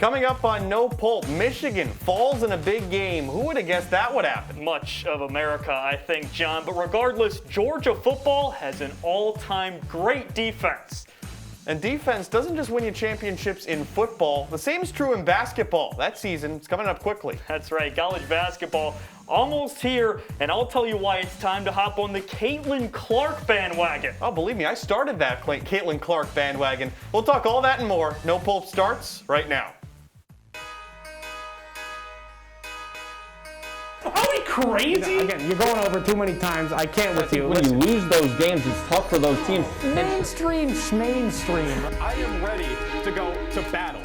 Coming up on No Pulp, Michigan falls in a big game. Who would have guessed that would happen? Much of America, I think, John. But regardless, Georgia football has an all-time great defense. And defense doesn't just win you championships in football. The same is true in basketball. That season is coming up quickly. That's right. College basketball almost here, and I'll tell you why it's time to hop on the Caitlin Clark bandwagon. Oh, believe me, I started that Caitlin Clark bandwagon. We'll talk all that and more. No Pulp starts right now. Are we crazy? Again, you're going over too many times. I can't with you. When you lose those games, it's tough for those teams. Mainstream. I am ready to go to battle.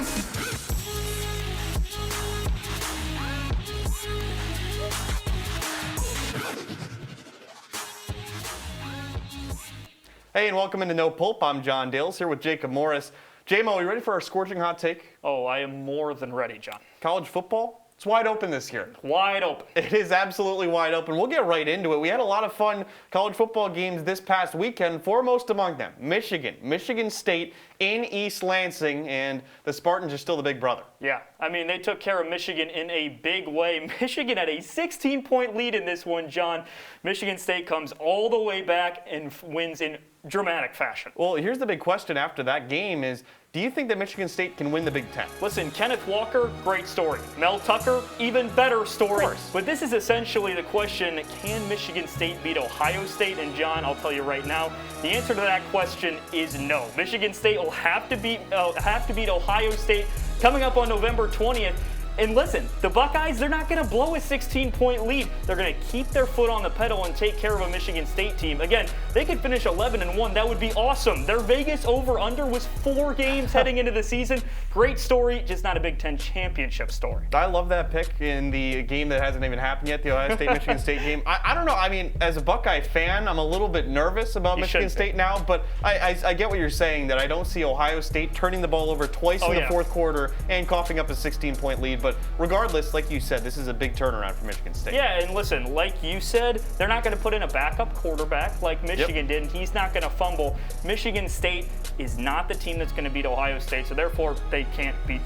Hey, and welcome into No Pulp. I'm John Dales here with Jacob Morris. J-Mo, you ready for our scorching hot take? Oh, I am more than ready, John. College football? It's wide open this year. Wide open. It is absolutely wide open. We'll get right into it. We had a lot of fun college football games this past weekend, foremost among them, Michigan State in East Lansing, and the Spartans are still the big brother. Yeah, I mean, they took care of Michigan in a big way. Michigan had a 16-point lead in this one, John. Michigan State comes all the way back and wins in dramatic fashion. Well, here's the big question after that game is, do you think that Michigan State can win the Big Ten? Listen, Kenneth Walker, great story. Mel Tucker, even better story. Of course. But this is essentially the question, can Michigan State beat Ohio State? And John, I'll tell you right now, the answer to that question is no. Michigan State will have to beat Ohio State coming up on November 20th. And listen, the Buckeyes, they're not going to blow a 16-point lead. They're going to keep their foot on the pedal and take care of a Michigan State team. Again, they could finish 11-1. That would be awesome. Their Vegas over-under was 4 games heading into the season. Great story, just not a Big Ten championship story. I love that pick in the game that hasn't even happened yet, the Ohio State-Michigan State game. I don't know. I mean, as a Buckeye fan, I'm a little bit nervous about Michigan State now, but I get what you're saying, that I don't see Ohio State turning the ball over twice in the fourth quarter and coughing up a 16-point lead. But regardless, like you said, this is a big turnaround for Michigan State. Yeah, and listen, like you said, they're not going to put in a backup quarterback like Michigan did, and he's not going to fumble. Michigan State is not the team that's going to beat Ohio State, so therefore they can't beat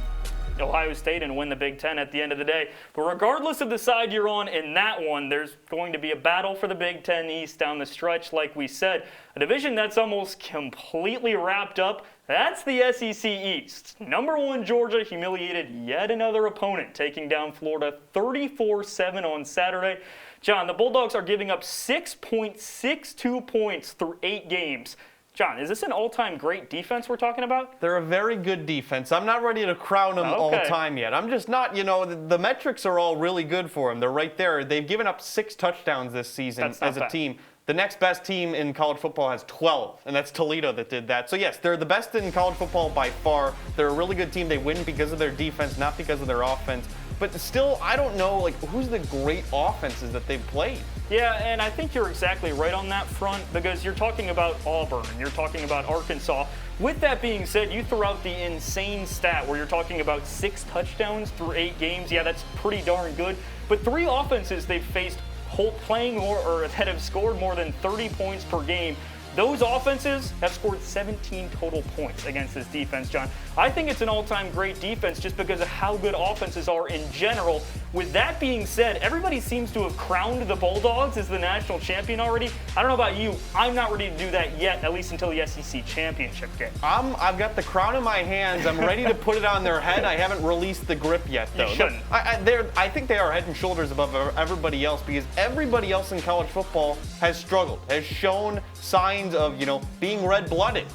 Ohio State and win the Big Ten at the end of the day. But regardless of the side you're on in that one, there's going to be a battle for the Big Ten East down the stretch, like we said. A division that's almost completely wrapped up. That's the SEC East. Number 1 Georgia humiliated yet another opponent, taking down Florida 34-7 on Saturday. John, the Bulldogs are giving up 6.62 points through 8 games. John, is this an all-time great defense we're talking about? They're a very good defense. I'm not ready to crown them all-time yet. I'm just not, the metrics are all really good for them. They're right there. They've given up 6 touchdowns this season as a team. The next best team in college football has 12, and that's Toledo that did that. So yes, they're the best in college football by far. They're a really good team. They win because of their defense, not because of their offense. But still, I don't know, who's the great offenses that they've played? Yeah, and I think you're exactly right on that front, because you're talking about Auburn and you're talking about Arkansas. With that being said, you throw out the insane stat where you're talking about 6 touchdowns through 8 games. Yeah, that's pretty darn good. But 3 offenses they've faced playing more or that have scored more than 30 points per game. Those offenses have scored 17 total points against this defense, John. I think it's an all-time great defense just because of how good offenses are in general. With that being said, everybody seems to have crowned the Bulldogs as the national champion already. I don't know about you. I'm not ready to do that yet, at least until the SEC championship game. I've got the crown in my hands. I'm ready to put it on their head. I haven't released the grip yet, though. You shouldn't. I think they are head and shoulders above everybody else, because everybody else in college football has struggled, has shown signs of, being red-blooded.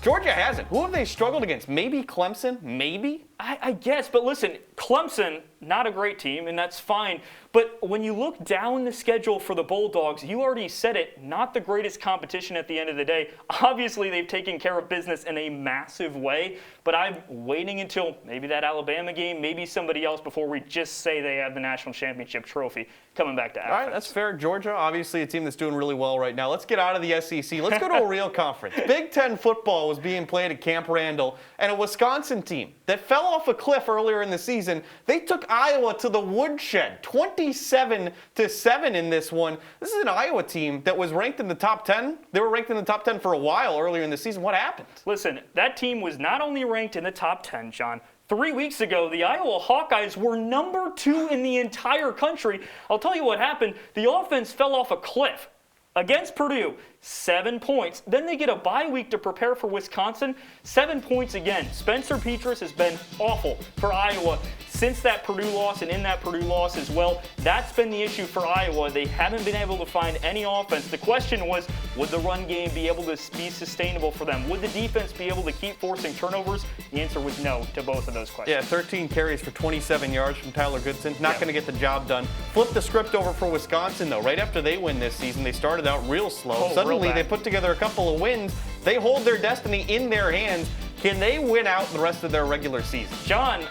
Georgia hasn't. Who have they struggled against? Maybe Clemson? Maybe? I guess, but listen, Clemson, not a great team, and that's fine. But when you look down the schedule for the Bulldogs, you already said it, not the greatest competition at the end of the day. Obviously, they've taken care of business in a massive way, but I'm waiting until maybe that Alabama game, maybe somebody else, before we just say they have the national championship trophy coming back to Athens. All right, that's fair. Georgia, obviously a team that's doing really well right now. Let's get out of the SEC. Let's go to a real conference. Big Ten football was being played at Camp Randall, and a Wisconsin team that fell off a cliff earlier in the season, they took Iowa to the woodshed, 27-7 in this one. This is an Iowa team that was ranked in the top 10. They were ranked in the top 10 for a while earlier in the season. What happened? Listen, that team was not only ranked in the top 10, John, 3 weeks ago, the Iowa Hawkeyes were number 2 in the entire country. I'll tell you what happened. The offense fell off a cliff. Against Purdue, 7 points. Then they get a bye week to prepare for Wisconsin. 7 points again. Spencer Petras has been awful for Iowa since that Purdue loss and in that Purdue loss as well. That's been the issue for Iowa. They haven't been able to find any offense. The question was, would the run game be able to be sustainable for them? Would the defense be able to keep forcing turnovers? The answer was no to both of those questions. Yeah, 13 carries for 27 yards from Tyler Goodson. Not going to get the job done. Flip the script over for Wisconsin, though. Right after they win this season, they started out real slow. Suddenly, they put together a couple of wins. They hold their destiny in their hands. Can they win out the rest of their regular season? John,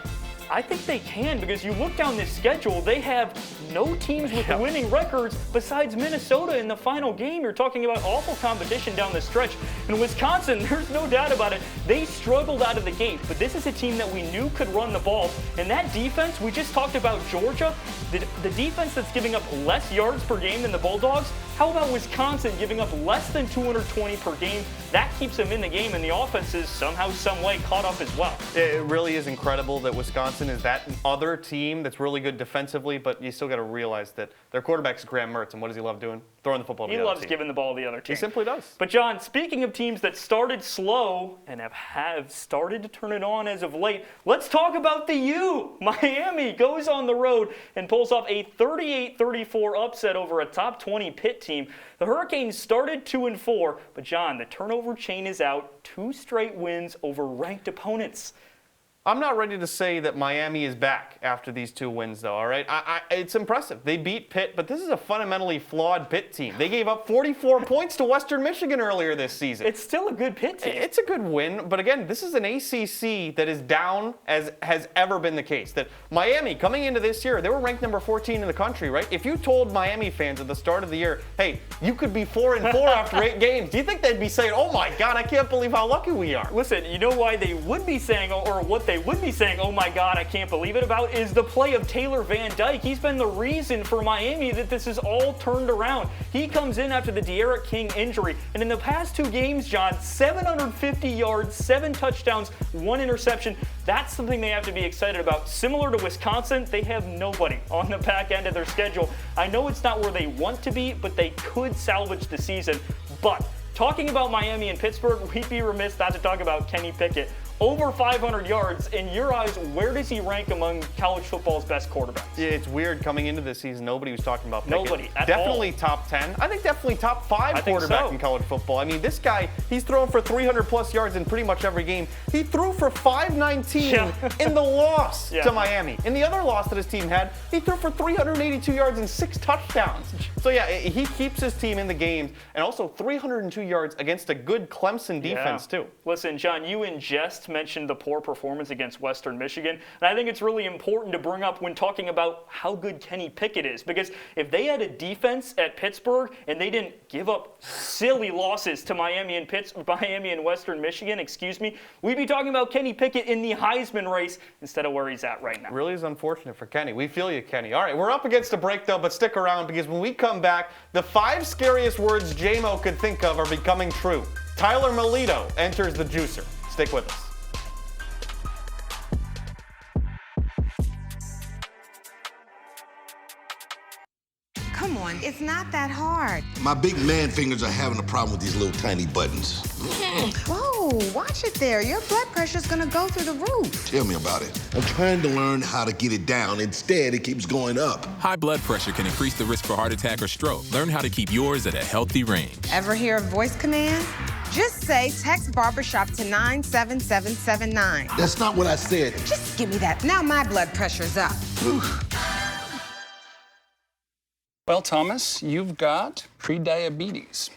I think they can, because you look down this schedule, they have no teams with winning records besides Minnesota in the final game. You're talking about awful competition down the stretch. And Wisconsin, there's no doubt about it, they struggled out of the gate. But this is a team that we knew could run the ball. And that defense, we just talked about Georgia, the defense that's giving up less yards per game than the Bulldogs. How about Wisconsin giving up less than 220 per game? That keeps them in the game, and the offense is somehow, some way caught up as well. It really is incredible that Wisconsin is that other team that's really good defensively, but you still got to realize that their quarterback's Graham Mertz, and what does he love doing? Throwing the football to the other team. He loves giving the ball to the other team. He simply does. But John, speaking of teams that started slow and have started to turn it on as of late, let's talk about the U. Miami goes on the road and pulls off a 38-34 upset over a top 20 Pitt team. The Hurricanes started 2-4, but John, the turnover chain is out. 2 straight wins over ranked opponents. I'm not ready to say that Miami is back after these 2 wins, though, all right? It's impressive. They beat Pitt, but this is a fundamentally flawed Pitt team. They gave up 44 points to Western Michigan earlier this season. It's still a good Pitt team. It's a good win, but again, this is an ACC that is down as has ever been the case. That Miami, coming into this year, they were ranked number 14 in the country, right? If you told Miami fans at the start of the year, hey, you could be 4-4 after 8 games, do you think they'd be saying, oh my God, I can't believe how lucky we are? Listen, you know why they would be saying, or what they would be saying, oh my God, I can't believe it about, is the play of Taylor Van Dyke. He's been the reason for Miami that this is all turned around. He comes in after the De'Aaron King injury, and in the past 2 games, John, 750 yards, 7 touchdowns, 1 interception. That's something they have to be excited about. Similar to Wisconsin, they have nobody on the back end of their schedule. I know it's not where they want to be, but they could salvage the season. But talking about Miami and Pittsburgh, we'd be remiss not to talk about Kenny Pickett. Over 500 yards. In your eyes, where does he rank among college football's best quarterbacks? Yeah, it's weird coming into this season. Nobody was talking about Pickett. Nobody at Definitely all. top 10. I think definitely top 5 quarterback in college football. I mean, this guy, he's thrown for 300-plus yards in pretty much every game. He threw for 519 in the loss to Miami. In the other loss that his team had, he threw for 382 yards and 6 touchdowns. So, yeah, he keeps his team in the games, and also 302 yards against a good Clemson defense, too. Listen, John, you ingest mentioned the poor performance against Western Michigan, and I think it's really important to bring up when talking about how good Kenny Pickett is, because if they had a defense at Pittsburgh and they didn't give up silly losses to Miami and Western Michigan, we'd be talking about Kenny Pickett in the Heisman race instead of where he's at right now. Really is unfortunate for Kenny. We feel you, Kenny. All right, we're up against a break, though, but stick around, because when we come back, the 5 scariest words J-Mo could think of are becoming true. Tyler Melito enters the juicer. Stick with us. Come on, it's not that hard. My big man fingers are having a problem with these little tiny buttons. Whoa, watch it there. Your blood pressure's gonna go through the roof. Tell me about it. I'm trying to learn how to get it down. Instead, it keeps going up. High blood pressure can increase the risk for heart attack or stroke. Learn how to keep yours at a healthy range. Ever hear a voice command? Just say text barbershop to 97779. That's not what I said. Just give me that. Now my blood pressure's up. Well, Thomas, you've got prediabetes.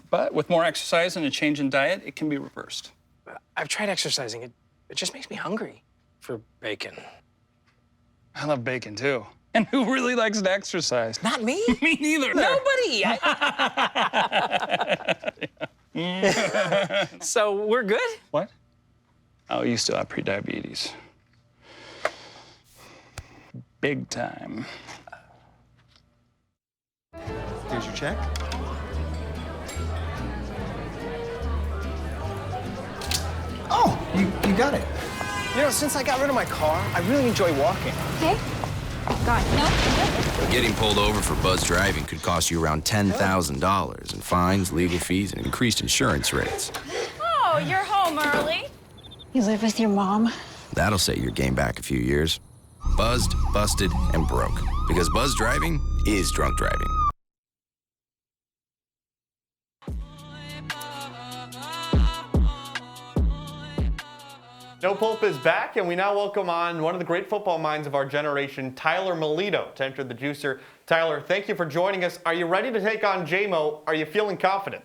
But with more exercise and a change in diet, it can be reversed. I've tried exercising. It just makes me hungry for bacon. I love bacon, too. And who really likes to exercise? Not me. Me neither. Nobody. So we're good? What? Oh, you still have prediabetes. Big time. Here's your check. Oh, you got it. You know, since I got rid of my car, I really enjoy walking. Okay. God, no. Getting pulled over for buzz driving could cost you around $10,000 in fines, legal fees, and increased insurance rates. Oh, you're home early. You live with your mom? That'll set your game back a few years. Buzzed, busted, and broke. Because buzz driving is drunk driving. No Pulp is back, and we now welcome on one of the great football minds of our generation, Tyler Melito, to enter the Juicer. Tyler, thank you for joining us. Are you ready to take on J-Mo? Are you feeling confident?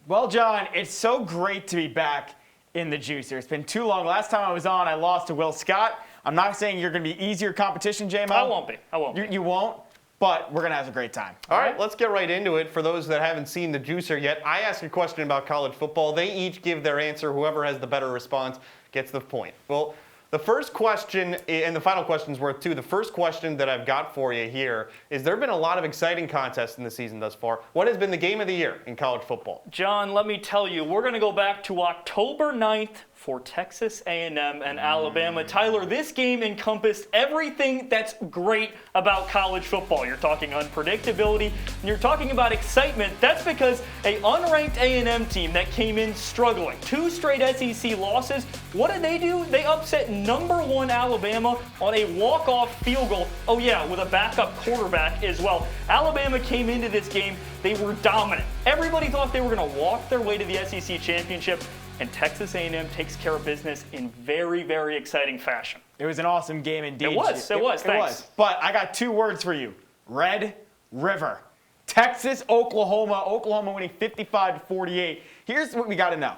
Well, John, it's so great to be back in the Juicer. It's been too long. Last time I was on, I lost to Will Scott. I'm not saying you're going to be easier competition, J-Mo. I won't be. I won't be. You won't, but we're going to have a great time. All right, let's get right into it. For those that haven't seen the Juicer yet, I ask a question about college football. They each give their answer. Whoever has the better response gets the point. Well, the first question, and the final question's worth two. The first question that I've got for you here is there have been a lot of exciting contests in the season thus far. What has been the game of the year in college football? John, let me tell you, we're going to go back to October 9th for Texas A&M and Alabama. Tyler, this game encompassed everything that's great about college football. You're talking unpredictability, and you're talking about excitement. That's because an unranked A&M team that came in struggling, 2 straight SEC losses, what did they do? They upset #1 Alabama on a walk-off field goal. Oh yeah, with a backup quarterback as well. Alabama came into this game, they were dominant. Everybody thought they were going to walk their way to the SEC championship, and Texas A&M takes care of business in very, very exciting fashion. It was an awesome game indeed. It was, thanks. But I got 2 words for you. Red River. Texas, Oklahoma. Oklahoma winning 55-48. Here's what we got to know.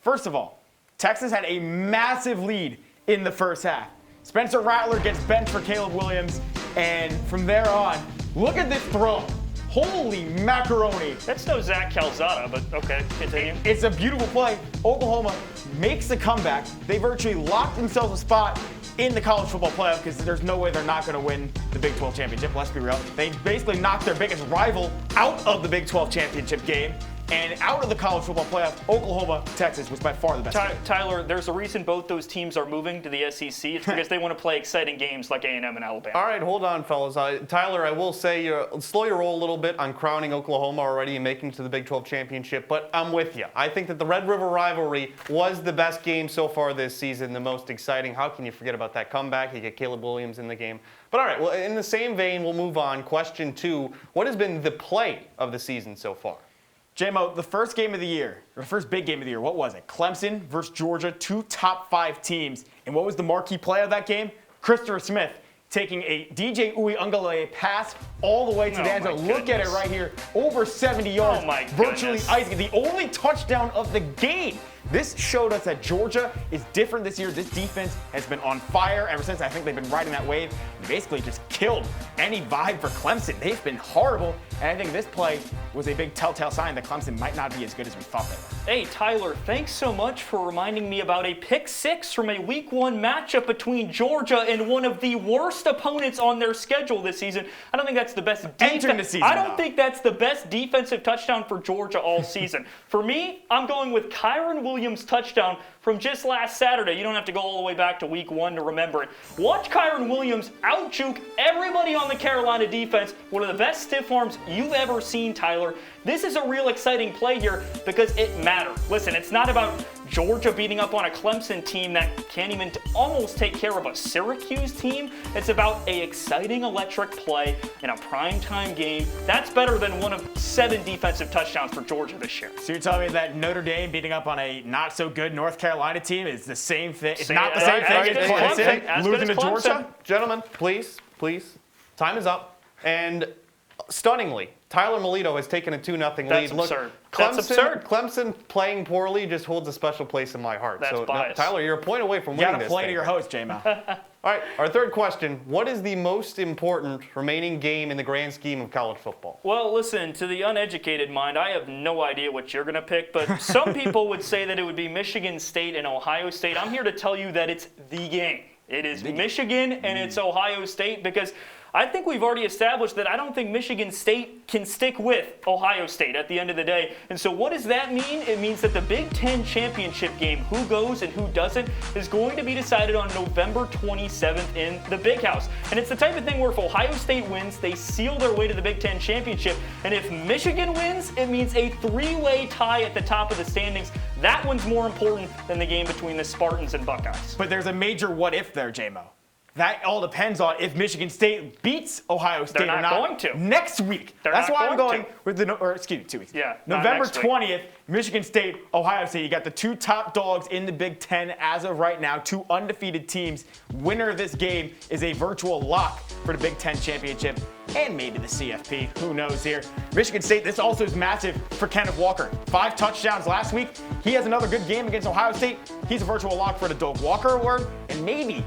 First of all, Texas had a massive lead in the first half. Spencer Rattler gets benched for Caleb Williams, and from there on, look at this throw. Holy macaroni. That's no Zach Calzada, but okay, continue. It's a beautiful play. Oklahoma makes the comeback. They virtually locked themselves a spot in the college football playoff because there's no way they're not going to win the Big 12 championship. Let's be real. They basically knocked their biggest rival out of the Big 12 championship game. And out of the college football playoff, Oklahoma, Texas was by far the best game. Tyler, there's a reason both those teams are moving to the SEC. It's because they want to play exciting games like A&M and Alabama. All right, hold on, fellas. Tyler, I will say, slow your roll a little bit on crowning Oklahoma already and making it to the Big 12 championship, but I'm with you. I think that the Red River rivalry was the best game so far this season, the most exciting. How can you forget about that comeback? You get Caleb Williams in the game. But all right, well, in the same vein, we'll move on. Question 2, what has been the play of the season so far? J-Mo, the first game of the year, or the first big game of the year, what was it? Clemson versus Georgia, 2 top 5 teams. And what was the marquee play of that game? Christopher Smith taking a DJ Uiagalelei pass all the way to the end zone. Look at it right here, over 70 yards, virtually icing. The only touchdown of the game. This showed us that Georgia is different this year. This defense has been on fire ever since. I think they've been riding that wave and basically just killed any vibe for Clemson. They've been horrible, and I think this play was a big telltale sign that Clemson might not be as good as we thought they were. Hey, Tyler, thanks so much for reminding me about a pick 6 from a Week 1 matchup between Georgia and one of the worst opponents on their schedule this season. I don't think that's the best entering the season. I don't think that's the best defensive touchdown for Georgia all season. For me, I'm going with Kyron Williams' touchdown from just last Saturday. You don't have to go all the way back to Week 1 to remember it. Watch Kyron Williams out-juke everybody on the Carolina defense. One of the best stiff arms you've ever seen, Tyler. This is a real exciting play here because it matters. Listen, it's not about Georgia beating up on a Clemson team that can't even almost take care of a Syracuse team. It's about an exciting, electric play in a primetime game. That's better than one of 7 defensive touchdowns for Georgia this year. So you're telling me that Notre Dame beating up on a not-so-good North Carolina team is the same thing? It's not the same thing as Clemson losing to Georgia? Gentlemen, please, time is up. And stunningly, Tyler Melito has taken a 2-0 lead. That's absurd. That's absurd. Clemson playing poorly just holds a special place in my heart. That's biased. Tyler, you're a point away from winning this. You got to play to your host, J-Mo. All right, our third question. What is the most important remaining game in the grand scheme of college football? Well, listen, to the uneducated mind, I have no idea what you're going to pick, but some people would say that it would be Michigan State and Ohio State. I'm here to tell you that it's the game. It is Michigan and it's Ohio State because I think we've already established that I don't think Michigan State can stick with Ohio State at the end of the day. And so what does that mean? It means that the Big Ten championship game, who goes and who doesn't, is going to be decided on November 27th in the Big House. And it's the type of thing where if Ohio State wins, they seal their way to the Big Ten championship. And if Michigan wins, it means a three-way tie at the top of the standings. That one's more important than the game between the Spartans and Buckeyes. But there's a major what-if there, J-Mo. That all depends on if Michigan State beats Ohio State They're not or not going to. next week. That's why I'm going with the 2 weeks. Yeah, November 20th, Michigan State, Ohio State. You got the two top dogs in the Big Ten as of right now, two undefeated teams. Winner of this game is a virtual lock for the Big Ten championship and maybe the CFP. Who knows here? Michigan State, this also is massive for Kenneth Walker. 5 touchdowns last week. He has another good game against Ohio State. He's a virtual lock for the Doak Walker Award and maybe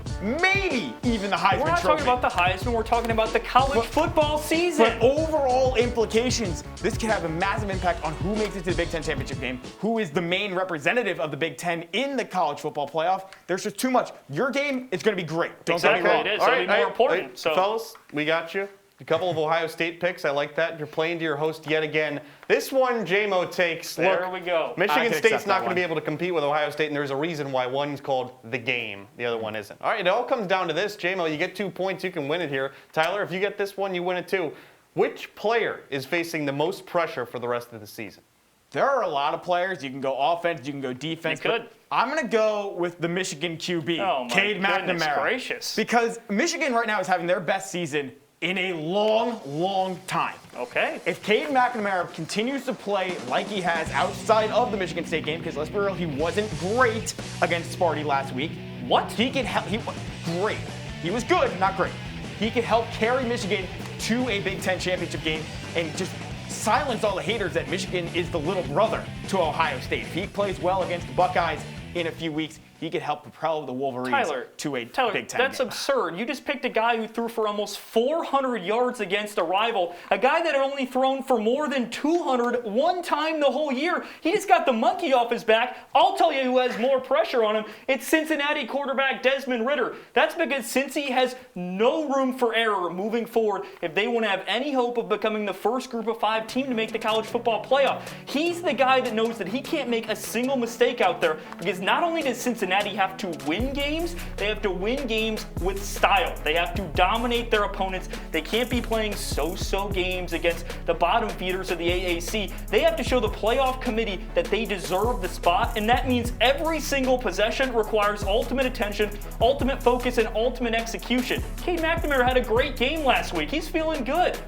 even the Heisman Trophy. We're not talking about the Heisman. We're talking about the college football season. But overall implications, this could have a massive impact on who makes it to the Big Ten championship game, who is the main representative of the Big Ten in the college football playoff. There's just too much. Your game is going to be great. Don't get me wrong. It is. It'll be more important. So, fellas, we got you. A couple of Ohio State picks. I like that. You're playing to your host yet again. This one, J-Mo takes. There we go. Michigan State's not going to be able to compete with Ohio State, and there's a reason why one's called the game, the other one isn't. All right, it all comes down to this. J-Mo, you get 2 points, you can win it here. Tyler, if you get this one, you win it too. Which player is facing the most pressure for the rest of the season? There are a lot of players. You can go offense, you can go defense. You could. I'm going to go with the Michigan QB, Cade McNamara. Gracious. Because Michigan right now is having their best season in a long time. Okay. If Cade McNamara continues to play like he has outside of the Michigan State game, because let's be real, he wasn't great against Sparty last week. What? He could help. He was great. He was good, not great. He could help carry Michigan to a Big Ten championship game and just silence all the haters that Michigan is the little brother to Ohio State. If he plays well against the Buckeyes in a few weeks, he could help propel the Wolverines to a Big Ten that's game. absurd. You just picked a guy who threw for almost 400 yards against a rival, a guy that had only thrown for more than 200 one time the whole year. He just got the monkey off his back. I'll tell you who has more pressure on him. It's Cincinnati quarterback Desmond Ridder. That's because Cincy has no room for error moving forward if they want to have any hope of becoming the first group of 5 team to make the college football playoff. He's the guy that knows that he can't make a single mistake out there, because not only does Cincinnati have to win games, they have to win games with style. They have to dominate their opponents. They can't be playing so-so games against the bottom feeders of the AAC. They have to show the playoff committee that they deserve the spot, and that means every single possession requires ultimate attention, ultimate focus, and ultimate execution. Cade McNamara had a great game last week. He's feeling good.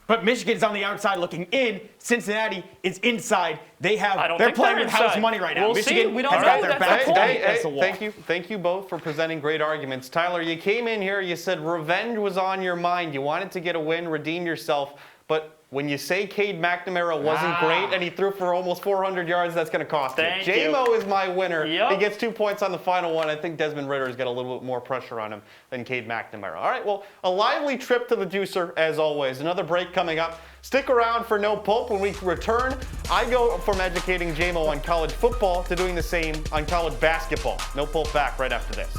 But Michigan's on the outside looking in. Cincinnati is inside. They're playing with inside. house money right now. We'll Michigan see. We don't has know. got their That's back the point. against the wall. Thank you both for presenting great arguments. Tyler, you came in here, you said revenge was on your mind. You wanted to get a win, redeem yourself, but when you say Cade McNamara wasn't great and he threw for almost 400 yards, that's going to cost you. J-Mo is my winner. Yep. He gets 2 points on the final one. I think Desmond Ridder has got a little bit more pressure on him than Cade McNamara. All right, well, a lively trip to the juicer, as always. Another break coming up. Stick around for No Pulp. When we return, I go from educating J-Mo on college football to doing the same on college basketball. No Pulp back right after this.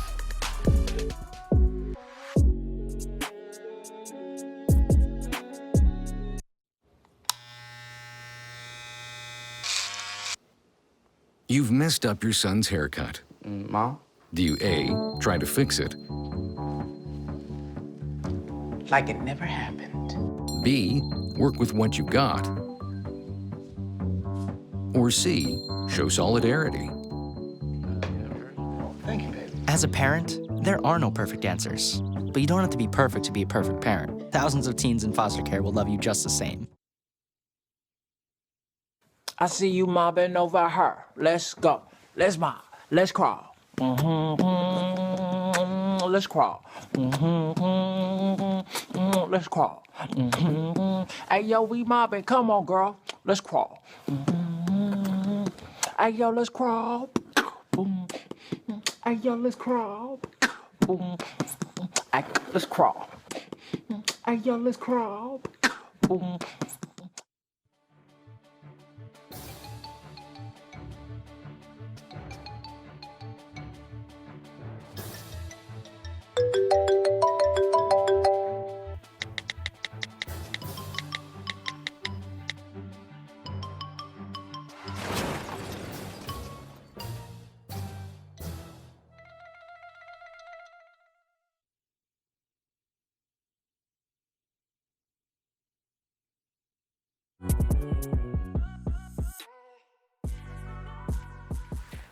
You've messed up your son's haircut. Mom? Do you A, try to fix it? Like it never happened. B, work with what you got? Or C, show solidarity? Thank you, baby. As a parent, there are no perfect answers. But you don't have to be perfect to be a perfect parent. Thousands of teens in foster care will love you just the same. I see you mobbing over her. Let's go. Let's mob. Let's crawl. Let's crawl. Let's crawl. Hey, yo, we mobbing. Come on, girl. Let's crawl. Hey, yo, let's crawl. Hey, yo, let's crawl. Hey, let's crawl. Hey, yo, let's crawl.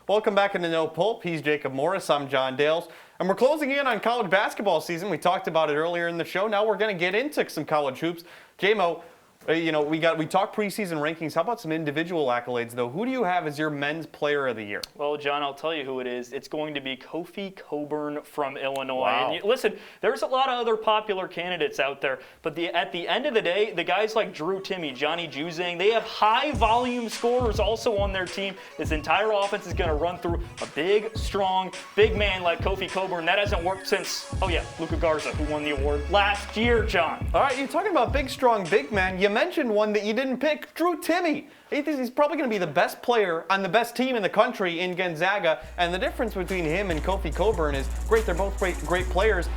Welcome back into No Pulp. He's Jacob Morris. I'm John Dales. And we're closing in on college basketball season. We talked about it earlier in the show. Now we're going to get into some college hoops. J-Mo, we talked preseason rankings. How about some individual accolades, though? Who do you have as your men's player of the year? Well, John, I'll tell you who it is. It's going to be Kofi Cockburn from Illinois. Wow. And listen, there's a lot of other popular candidates out there, but at the end of the day, the guys like Drew Timme, Johnny Juzang, they have high-volume scorers also on their team. This entire offense is going to run through a big, strong, big man like Kofi Cockburn. That hasn't worked since, Luka Garza, who won the award last year, John. All right, you're talking about big, strong, big man. You mentioned one that you didn't pick, Drew Timme. He thinks he's probably going to be the best player on the best team in the country in Gonzaga. And the difference between him and Kofi Cockburn is great. They're both great players.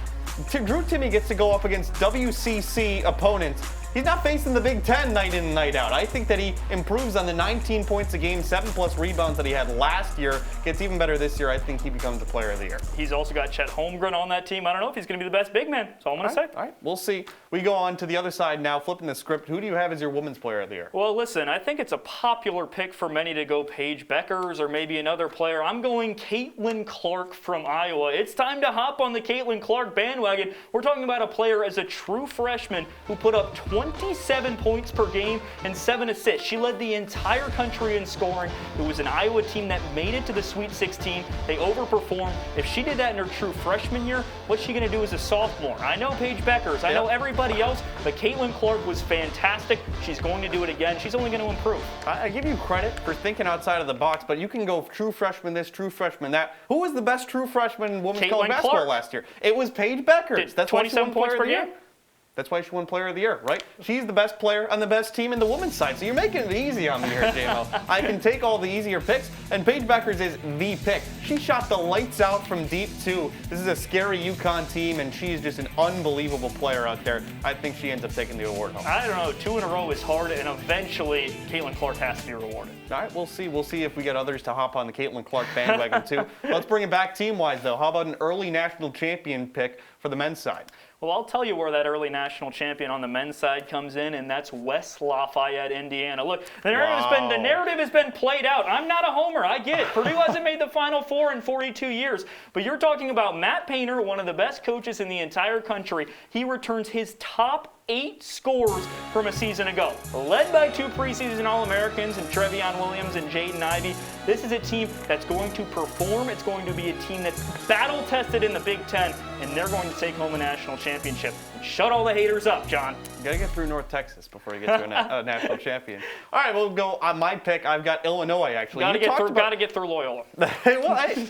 Drew Timme gets to go up against WCC opponents. He's not facing the Big Ten night in and night out. I think that he improves on the 19 points a game, 7+ rebounds that he had last year. Gets even better this year. I think he becomes the player of the year. He's also got Chet Holmgren on that team. I don't know if he's going to be the best big man. That's all I'm going to say. All right, we'll see. We go on to the other side now, flipping the script. Who do you have as your women's player of the year? Well, listen, I think it's a popular pick for many to go Paige Beckers or maybe another player. I'm going Caitlin Clark from Iowa. It's time to hop on the Caitlin Clark bandwagon. We're talking about a player as a true freshman who put up 27 points per game and 7 assists. She led the entire country in scoring. It was an Iowa team that made it to the Sweet 16. They overperformed. If she did that in her true freshman year, what's she going to do as a sophomore? I know Paige Beckers. I know everybody else, but Caitlin Clark was fantastic. She's going to do it again. She's only going to improve. I give you credit for thinking outside of the box, but you can go true freshman this, true freshman that. Who was the best true freshman in women's college basketball last year? It was Paige Beckers. That's 27 points per game. That's why she won Player of the Year, right? She's the best player on the best team in the women's side. So you're making it easy on me here, JMO. I can take all the easier picks, and Paige Beckers is the pick. She shot the lights out from deep, too. This is a scary UConn team, and she's just an unbelievable player out there. I think she ends up taking the award home. I don't know. 2 in a row is hard, and eventually Caitlin Clark has to be rewarded. All right, we'll see. We'll see if we get others to hop on the Caitlin Clark bandwagon, too. Let's bring it back team-wise, though. How about an early national champion pick for the men's side? Well, I'll tell you where that early national champion on the men's side comes in, and that's West Lafayette, Indiana. Look, the narrative has been played out. I'm not a homer. I get it. Purdue hasn't made the Final Four in 42 years. But you're talking about Matt Painter, one of the best coaches in the entire country. He returns his top 8 scores from a season ago, led by 2 preseason All-Americans and Trevion Williams and Jaden Ivey. This is a team that's going to perform. It's going to be a team that's battle-tested in the Big Ten, and they're going to take home a national championship. Shut all the haters up, John. You got to get through North Texas before you get to a national champion. All right, we'll go on my pick. I've got Illinois, actually. Got to get through Loyola.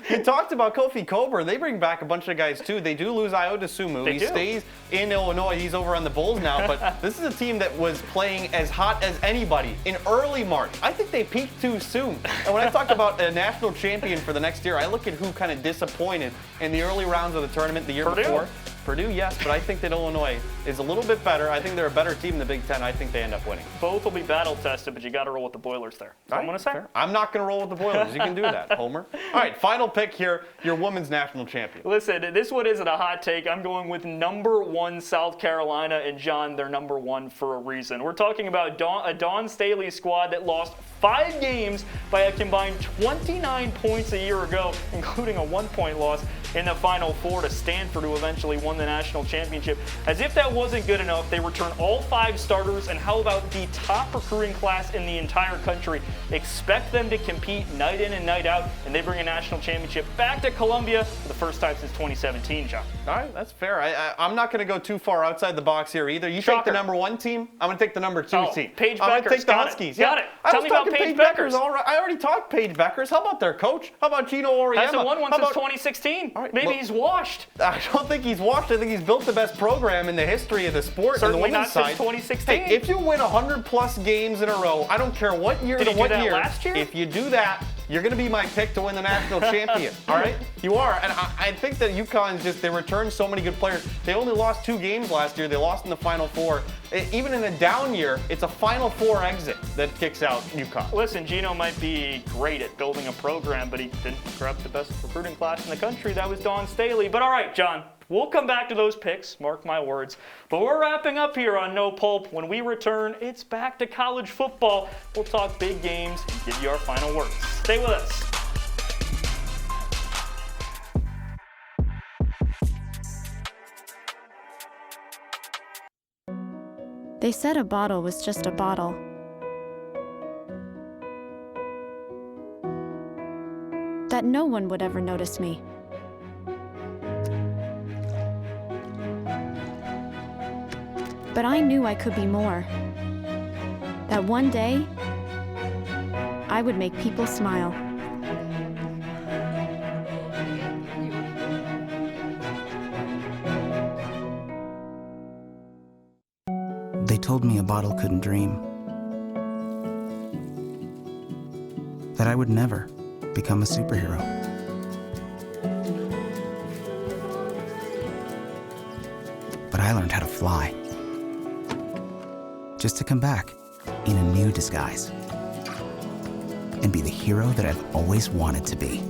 You talked about Kofi Cockburn. They bring back a bunch of guys, too. They do lose Ayo Dosunmu. He stays in Illinois. He's over on the Bulls now, but this is a team that was playing as hot as anybody in early March. I think they peaked too soon. And when I talk about a national champion for the next year, I look at who kind of disappointed in the early rounds of the tournament the year before. Purdue, yes, but I think that Illinois is a little bit better. I think they're a better team in the Big Ten. I think they end up winning. Both will be battle-tested, but you got to roll with the Boilers there. That's what I'm going to say. Fair. I'm not going to roll with the Boilers. You can do that, Homer. All right, final pick here, your women's national champion. Listen, this one isn't a hot take. I'm going with number 1 South Carolina, and John, they're number 1 for a reason. We're talking about a Dawn Staley squad that lost 5 games by a combined 29 points a year ago, including a 1-point loss in the Final Four to Stanford, who eventually won the national championship. As if that wasn't good enough, they return all 5 starters, and how about the top recruiting class in the entire country? Expect them to compete night in and night out, and they bring a national championship back to Columbia for the first time since 2017, John. All right, that's fair. I'm not going to go too far outside the box here either. You take the number 1 team, I'm going to take the number 2 team. Paige Beckers. I'm going to take the Huskies. Got it. Tell me about Paige Beckers. I already talked Paige Beckers. How about their coach? How about Gino Auriemma? Hasn't won one since 2016. Right, Maybe he's washed. I don't think he's washed. I think he's built the best program in the history of the sport. Certainly in the women's not side. Since 2016. Hey, if you win 100+ games in a row, I don't care what year to what year. Last year? If you do that, you're going to be my pick to win the national champion. All right? You are. And I think that UConn's they returned so many good players. They only lost 2 games last year. They lost in the Final Four. Even in a down year, it's a Final Four exit that kicks out UConn. Listen, Gino might be great at building a program, but he didn't grab the best recruiting class in the country. That was Dawn Staley. But all right, John, we'll come back to those picks, mark my words. But we're wrapping up here on No Pulp. When we return, it's back to college football. We'll talk big games and give you our final words. Stay with us. They said a bottle was just a bottle. That no one would ever notice me. But I knew I could be more. That one day, I would make people smile. They told me a bottle couldn't dream. That I would never become a superhero. But I learned how to fly. Just to come back in a new disguise. And be the hero that I've always wanted to be.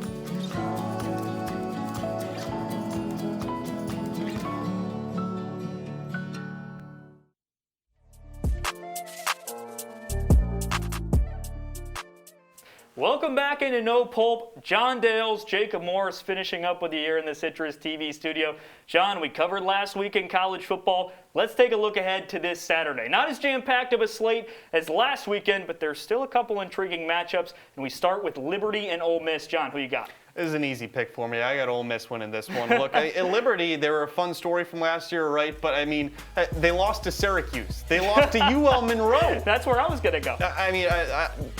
Welcome back into No Pulp. John Dales, Jacob Morris finishing up with you here in the Citrus TV studio. John, we covered last week in college football. Let's take a look ahead to this Saturday. Not as jam-packed of a slate as last weekend, but there's still a couple intriguing matchups. And we start with Liberty and Ole Miss. John, who you got? This is an easy pick for me. I got Ole Miss winning this one. Look, in Liberty, they were a fun story from last year, right? But, I mean, they lost to Syracuse. They lost to UL Monroe. That's where I was going to go. I mean,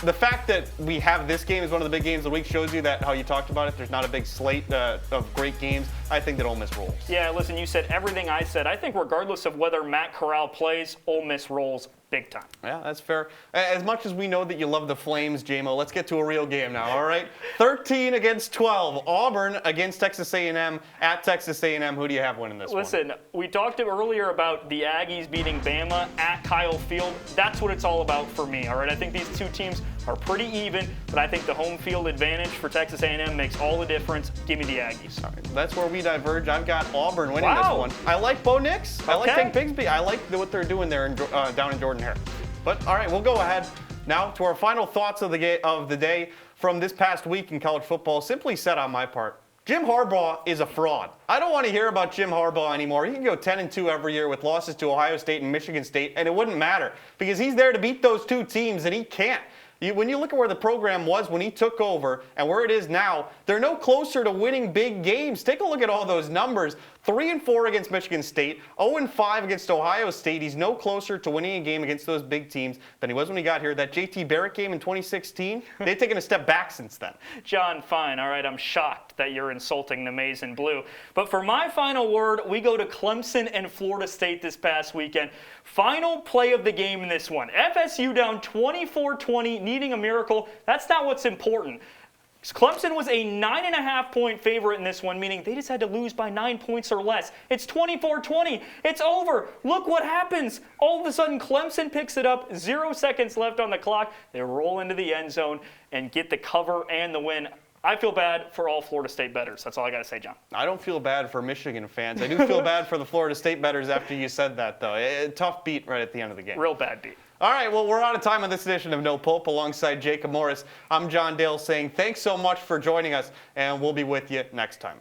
the fact that we have this game as one of the big games of the week shows you that how you talked about it. There's not a big slate of great games. I think that Ole Miss rolls. Yeah, listen, you said everything I said. I think regardless of whether Matt Corral plays, Ole Miss rolls big time. Yeah, that's fair. As much as we know that you love the Flames, J-Mo, let's get to a real game now, all right? 13 against 12. Auburn against Texas A&M at Texas A&M. Who do you have winning this one? Listen, we talked earlier about the Aggies beating Bama at Kyle Field. That's what it's all about for me, all right? I think these two teams are pretty even, but I think the home field advantage for Texas A&M makes all the difference. Give me the Aggies. All right, that's where we diverge. I've got Auburn winning this one. I like Bo Nix. I like Tank Bigsby. I like what they're doing there down in Jordan Hare. But all right, we'll go ahead now to our final thoughts of the day from this past week in college football. Simply said on my part, Jim Harbaugh is a fraud. I don't want to hear about Jim Harbaugh anymore. He can go 10-2 every year with losses to Ohio State and Michigan State, and it wouldn't matter because he's there to beat those two teams, and he can't. When you look at where the program was when he took over and where it is now, they're no closer to winning big games. Take a look at all those numbers. 3-4 against Michigan State, 0-5 against Ohio State. He's no closer to winning a game against those big teams than he was when he got here. That J.T. Barrett game in 2016, they've taken a step back since then. John, fine. All right, I'm shocked that you're insulting the Maize and Blue. But for my final word, we go to Clemson and Florida State this past weekend. Final play of the game in this one. FSU down 24-20, needing a miracle. That's not what's important. Clemson was a 9.5-point favorite in this one, meaning they just had to lose by 9 points or less. It's 24-20. It's over. Look what happens. All of a sudden, Clemson picks it up. 0 seconds left on the clock. They roll into the end zone and get the cover and the win. I feel bad for all Florida State bettors. That's all I got to say, John. I don't feel bad for Michigan fans. I do feel bad for the Florida State bettors after you said that, though. A tough beat right at the end of the game. Real bad beat. All right, well, we're out of time on this edition of No Pulp. Alongside Jacob Morris, I'm John Dale saying thanks so much for joining us, and we'll be with you next time.